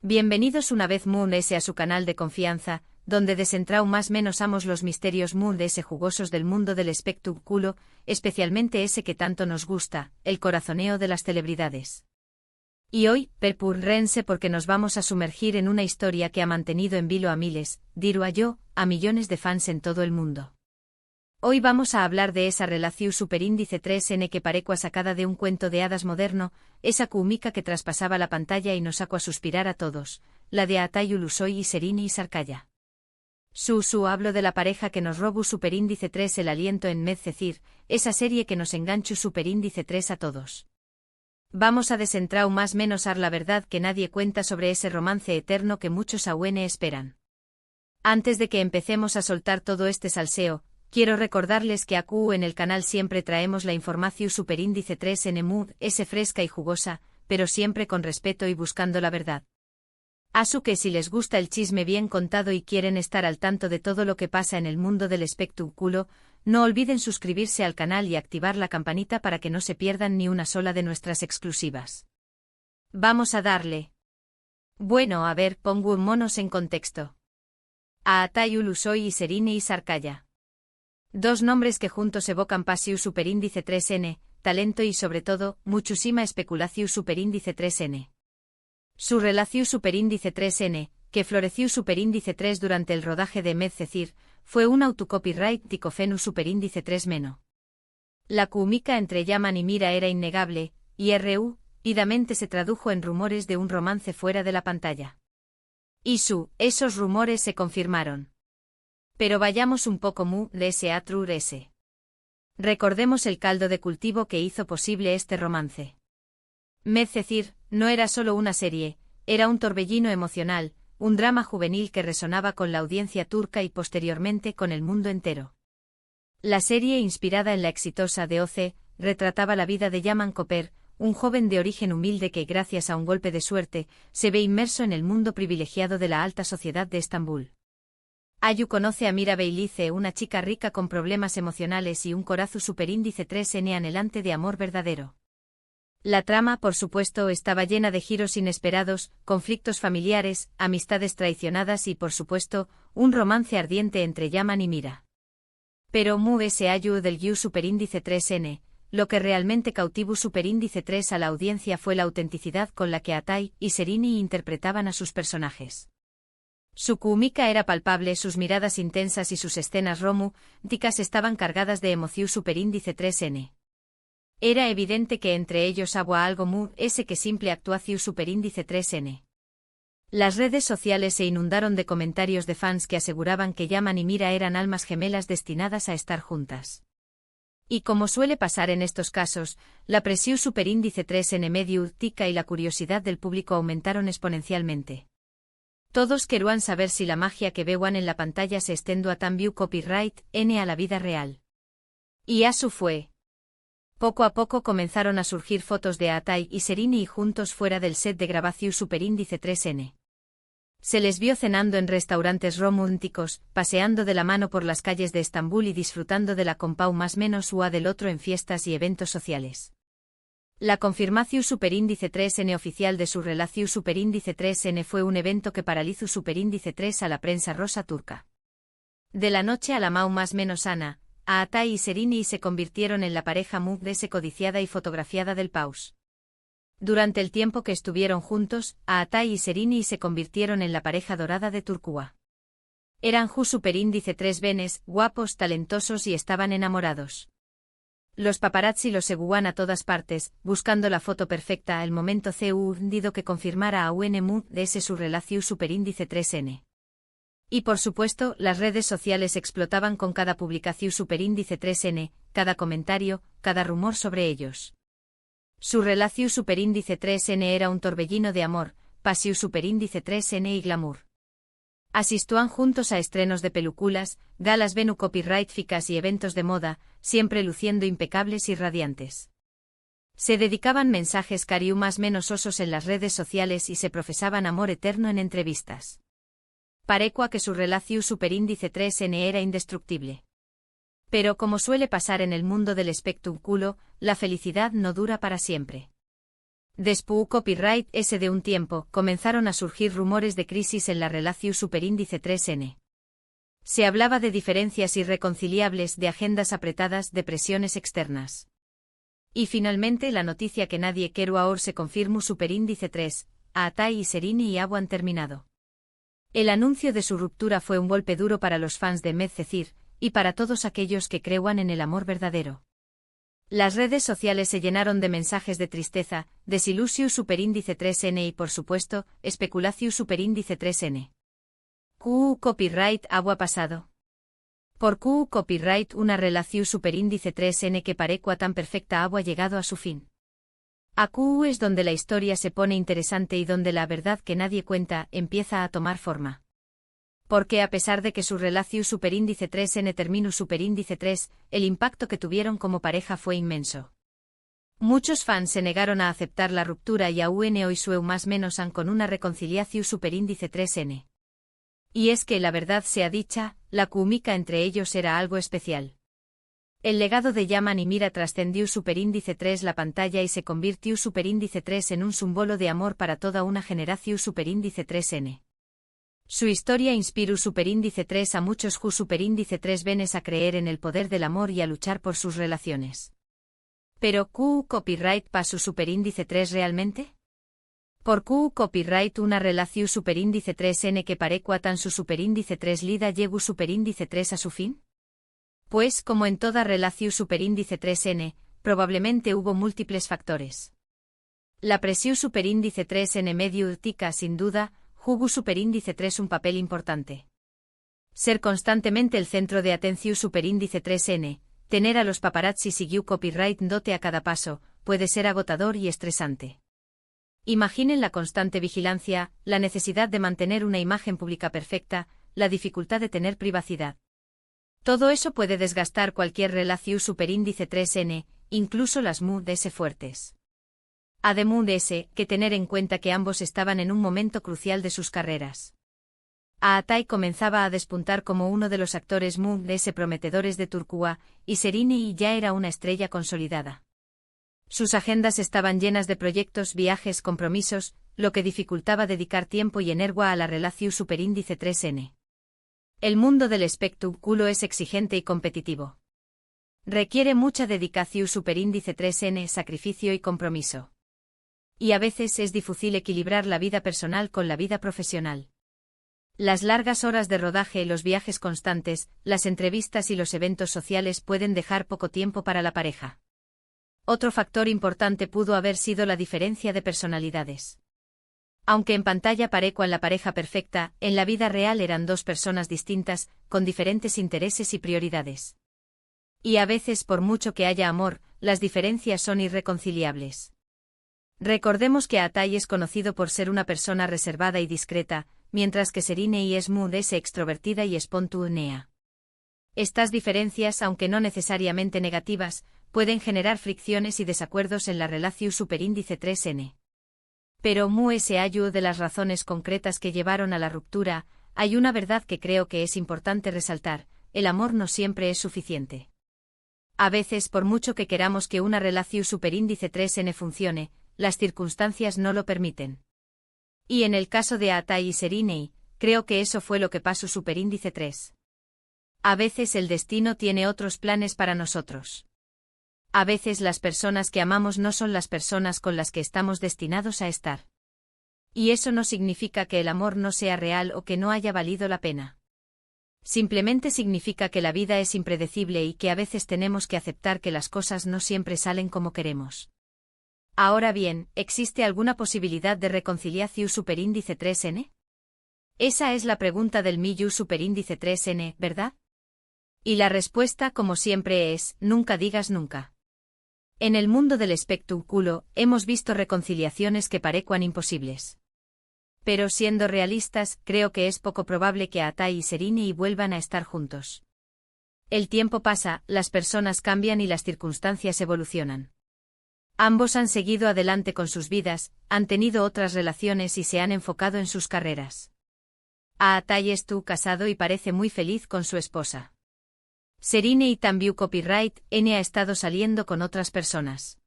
Bienvenidos una vez Moon S a su canal de confianza, donde desentrao más menos amos los misterios Moon S jugosos del mundo del espectáculo, especialmente ese que tanto nos gusta, el corazoneo de las celebridades. Y hoy, prepárense porque nos vamos a sumergir en una historia que ha mantenido en vilo a miles, diré yo, a millones de fans en todo el mundo. Hoy vamos a hablar de esa relación superíndice 3N que parecua sacada de un cuento de hadas moderno, esa cómica que traspasaba la pantalla y nos sacó a suspirar a todos, la de Atayu Ulusoy y Serini y Sarkaya. Hablo de la pareja que nos robó superíndice 3 el aliento en Medcezir, esa serie que nos enganchó superíndice 3 a todos. Vamos a desentrao más menos ar la verdad que nadie cuenta sobre ese romance eterno que muchos aún esperan. Antes de que empecemos a soltar todo este salseo, quiero recordarles que aquí en el canal siempre traemos la información superíndice 3N Mood S fresca y jugosa, pero siempre con respeto y buscando la verdad. Así que si les gusta el chisme bien contado y quieren estar al tanto de todo lo que pasa en el mundo del espectáculo, no olviden suscribirse al canal y activar la campanita para que no se pierdan ni una sola de nuestras exclusivas. Vamos a darle. Bueno, a ver, pongo monos en contexto. A Atayu Ulusoy y Serini y Sarkaya. Dos nombres que juntos evocan pasiu superíndice 3N, talento y sobre todo, muchísima especulación superíndice 3N. Su relación superíndice 3N, que floreció superíndice 3 durante el rodaje de Medcezir, fue un autocopyright ticofenu superíndice 3 meno. La cómica entre Yaman y Mira era innegable, y idamente se tradujo en rumores de un romance fuera de la pantalla. Y esos rumores se confirmaron. Pero vayamos un poco de ese a true ese. Recordemos el caldo de cultivo que hizo posible este romance. Medcezir no era solo una serie, era un torbellino emocional, un drama juvenil que resonaba con la audiencia turca y posteriormente con el mundo entero. La serie, inspirada en la exitosa DOC, retrataba la vida de Yaman Koper, un joven de origen humilde que, gracias a un golpe de suerte, se ve inmerso en el mundo privilegiado de la alta sociedad de Estambul. Ayu conoce a Mira Beylice, una chica rica con problemas emocionales y un corazón superíndice 3N anhelante de amor verdadero. La trama, por supuesto, estaba llena de giros inesperados, conflictos familiares, amistades traicionadas y, por supuesto, un romance ardiente entre Yaman y Mira. Pero ese Ayu del Yu superíndice 3N, lo que realmente cautivó superíndice 3 a la audiencia fue la autenticidad con la que Atay y Serini interpretaban a sus personajes. Su cómica era palpable, sus miradas intensas y sus escenas románticas estaban cargadas de emoción superíndice 3N. Era evidente que entre ellos había algo ese que simple actuación superíndice 3N. Las redes sociales se inundaron de comentarios de fans que aseguraban que Yaman y Mira eran almas gemelas destinadas a estar juntas. Y como suele pasar en estos casos, la presión superíndice 3N mediática y la curiosidad del público aumentaron exponencialmente. Todos querían saber si la magia que veían en la pantalla se extendió a tan view copyright N a la vida real. Y así fue. Poco a poco comenzaron a surgir fotos de Atay y Serini juntos fuera del set de grabación superíndice 3N. Se les vio cenando en restaurantes románticos, paseando de la mano por las calles de Estambul y disfrutando de la compau más menos ua del otro en fiestas y eventos sociales. La confirmación superíndice 3N oficial de su relación superíndice 3N fue un evento que paralizó superíndice 3 a la prensa rosa turca. De la noche a la mau más menos Ana, a Atay y Serini se convirtieron en la pareja ese codiciada y fotografiada del paus. Durante el tiempo que estuvieron juntos, a Atay y Serini se convirtieron en la pareja dorada de Turquía. Eran superíndice 3 benes, guapos, talentosos y estaban enamorados. Los paparazzi los seguían a todas partes, buscando la foto perfecta, el momento hundido que confirmara a UNMU de ese su relación superíndice 3N. Y por supuesto, las redes sociales explotaban con cada publicación superíndice 3N, cada comentario, cada rumor sobre ellos. Su relación superíndice 3N era un torbellino de amor, pasión superíndice 3N y glamour. Asistúan juntos a estrenos de películas, galas venu copyrightficas y eventos de moda, siempre luciendo impecables y radiantes. Se dedicaban mensajes cariú más menos osos en las redes sociales y se profesaban amor eterno en entrevistas. Parecua que su relación superíndice 3N era indestructible. Pero como suele pasar en el mundo del espectáculo, la felicidad no dura para siempre. Después copyright S de un tiempo, comenzaron a surgir rumores de crisis en la relación superíndice 3N. Se hablaba de diferencias irreconciliables, de agendas apretadas, de presiones externas. Y finalmente la noticia que nadie quiere ahora se confirmó superíndice 3, a Atai y Serini y Abu han terminado. El anuncio de su ruptura fue un golpe duro para los fans de Medcezir, y para todos aquellos que crean en el amor verdadero. Las redes sociales se llenaron de mensajes de tristeza, desilusio superíndice 3N y por supuesto, especulación superíndice 3N. Copyright Abu ha pasado. Por copyright una relación superíndice 3N que parecua tan perfecta Abu ha llegado a su fin. A es donde la historia se pone interesante y donde la verdad que nadie cuenta empieza a tomar forma. Porque a pesar de que su relación superíndice 3N terminó superíndice 3, el impacto que tuvieron como pareja fue inmenso. Muchos fans se negaron a aceptar la ruptura y aún hoy sueu más menos han con una reconciliación superíndice 3N. Y es que la verdad sea dicha, la química entre ellos era algo especial. El legado de Yaman y Mira trascendió superíndice 3 la pantalla y se convirtió superíndice 3 en un símbolo de amor para toda una generación superíndice 3N. Su historia inspiró superíndice 3 a muchos superíndice 3 venes a creer en el poder del amor y a luchar por sus relaciones. Pero copyright pasó superíndice 3 realmente? Por copyright una relación superíndice 3N que parecua tan su superíndice 3 lida llegó superíndice 3 a su fin? Pues como en toda relación superíndice 3N, probablemente hubo múltiples factores. La presión superíndice 3N medio tica sin duda, jugó superíndice 3 un papel importante. Ser constantemente el centro de atención superíndice 3N, tener a los paparazzi siguió copyright dote a cada paso, puede ser agotador y estresante. Imaginen la constante vigilancia, la necesidad de mantener una imagen pública perfecta, la dificultad de tener privacidad. Todo eso puede desgastar cualquier relación superíndice 3N, incluso las MUDS fuertes. Además de ese, que tener en cuenta que ambos estaban en un momento crucial de sus carreras. Atai comenzaba a despuntar como uno de los actores MUDS prometedores de Turquía, y Serini ya era una estrella consolidada. Sus agendas estaban llenas de proyectos, viajes, compromisos, lo que dificultaba dedicar tiempo y energía a la relación superíndice 3N. El mundo del espectáculo es exigente y competitivo. Requiere mucha dedicación superíndice 3N, sacrificio y compromiso. Y a veces es difícil equilibrar la vida personal con la vida profesional. Las largas horas de rodaje, los viajes constantes, las entrevistas y los eventos sociales pueden dejar poco tiempo para la pareja. Otro factor importante pudo haber sido la diferencia de personalidades. Aunque en pantalla parecían la pareja perfecta, en la vida real eran dos personas distintas, con diferentes intereses y prioridades. Y a veces, por mucho que haya amor, las diferencias son irreconciliables. Recordemos que Atai es conocido por ser una persona reservada y discreta, mientras que Serini es MUDS extrovertida y espontánea. Estas diferencias, aunque no necesariamente negativas, pueden generar fricciones y desacuerdos en la relación superíndice 3N. Pero se hallo de las razones concretas que llevaron a la ruptura, hay una verdad que creo que es importante resaltar: el amor no siempre es suficiente. A veces, por mucho que queramos que una relación superíndice 3N funcione, las circunstancias no lo permiten. Y en el caso de Atai y Serini, creo que eso fue lo que pasó superíndice 3. A veces el destino tiene otros planes para nosotros. A veces las personas que amamos no son las personas con las que estamos destinados a estar. Y eso no significa que el amor no sea real o que no haya valido la pena. Simplemente significa que la vida es impredecible y que a veces tenemos que aceptar que las cosas no siempre salen como queremos. Ahora bien, ¿existe alguna posibilidad de reconciliación superíndice 3N? Esa es la pregunta del millón superíndice 3N, ¿verdad? Y la respuesta, como siempre, es: nunca digas nunca. En el mundo del espectáculo, hemos visto reconciliaciones que parecían imposibles. Pero siendo realistas, creo que es poco probable que Atai y Serini vuelvan a estar juntos. El tiempo pasa, las personas cambian y las circunstancias evolucionan. Ambos han seguido adelante con sus vidas, han tenido otras relaciones y se han enfocado en sus carreras. Atai está casado y parece muy feliz con su esposa. Serini también copyright N ha estado saliendo con otras personas.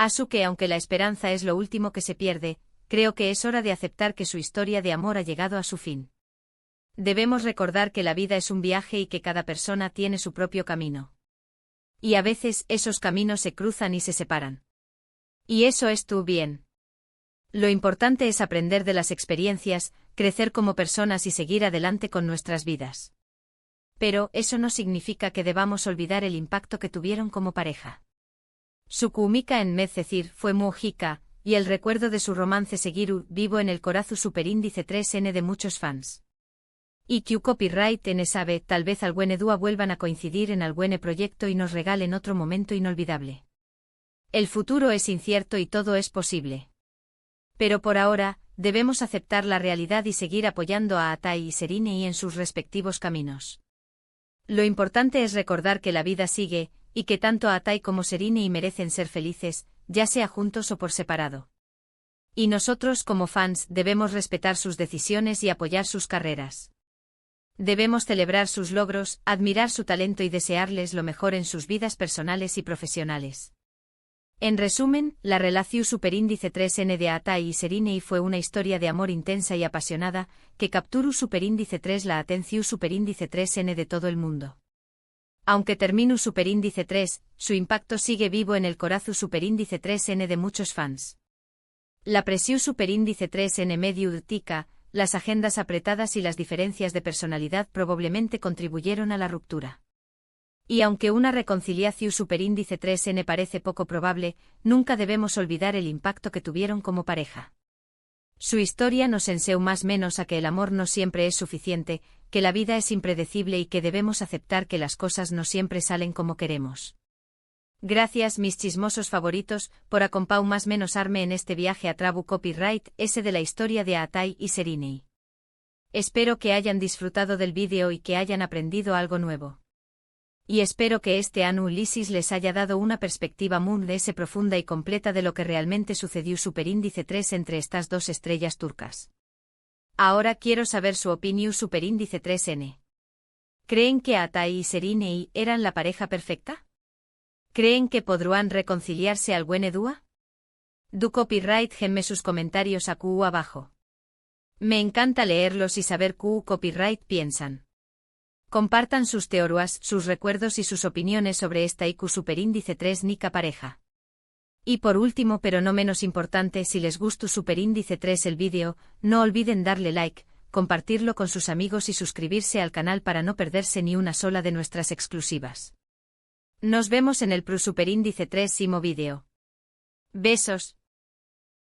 Asuke, aunque la esperanza es lo último que se pierde, creo que es hora de aceptar que su historia de amor ha llegado a su fin. Debemos recordar que la vida es un viaje y que cada persona tiene su propio camino. Y a veces esos caminos se cruzan y se separan. Y eso es tu bien. Lo importante es aprender de las experiencias, crecer como personas y seguir adelante con nuestras vidas. Pero eso no significa que debamos olvidar el impacto que tuvieron como pareja. Su química en Medcezir fue Mujica, y el recuerdo de su romance seguirá vivo en el corazón superíndice 3N de muchos fans. Y Q Copyright en sabe, tal vez algún dúa vuelvan a coincidir en algún proyecto y nos regalen otro momento inolvidable. El futuro es incierto y todo es posible. Pero por ahora, debemos aceptar la realidad y seguir apoyando a Atai y Serine en sus respectivos caminos. Lo importante es recordar que la vida sigue, y que tanto Atai como Serine merecen ser felices, ya sea juntos o por separado. Y nosotros como fans debemos respetar sus decisiones y apoyar sus carreras. Debemos celebrar sus logros, admirar su talento y desearles lo mejor en sus vidas personales y profesionales. En resumen, la relación superíndice 3N de Atai y Serine fue una historia de amor intensa y apasionada, que capturó superíndice 3 la atención superíndice 3N de todo el mundo. Aunque terminó superíndice 3, su impacto sigue vivo en el corazón superíndice 3N de muchos fans. La presión superíndice 3N medio tica, las agendas apretadas y las diferencias de personalidad probablemente contribuyeron a la ruptura. Y aunque una reconciliación superíndice 3N parece poco probable, nunca debemos olvidar el impacto que tuvieron como pareja. Su historia nos enseñó más o menos a que el amor no siempre es suficiente, que la vida es impredecible y que debemos aceptar que las cosas no siempre salen como queremos. Gracias, mis chismosos favoritos, por acompañarme más menos arme en este viaje a Trabu Copyright, ese de la historia de Atai y Serine. Espero que hayan disfrutado del vídeo y que hayan aprendido algo nuevo. Y espero que este análisis les haya dado una perspectiva muy profunda y completa de lo que realmente sucedió superíndice 3 entre estas dos estrellas turcas. Ahora quiero saber su opinión superíndice 3N. ¿Creen que Atai y Serine eran la pareja perfecta? ¿Creen que podrán reconciliarse algún dúa? Du Copyright genme sus comentarios aquí abajo. Me encanta leerlos y saber qué Copyright piensan. Compartan sus teorías, sus recuerdos y sus opiniones sobre esta IQ superíndice 3 nica pareja. Y por último pero no menos importante, si les gustó superíndice 3 el vídeo, no olviden darle like, compartirlo con sus amigos y suscribirse al canal para no perderse ni una sola de nuestras exclusivas. Nos vemos en el superíndice 3 vídeo. Besos.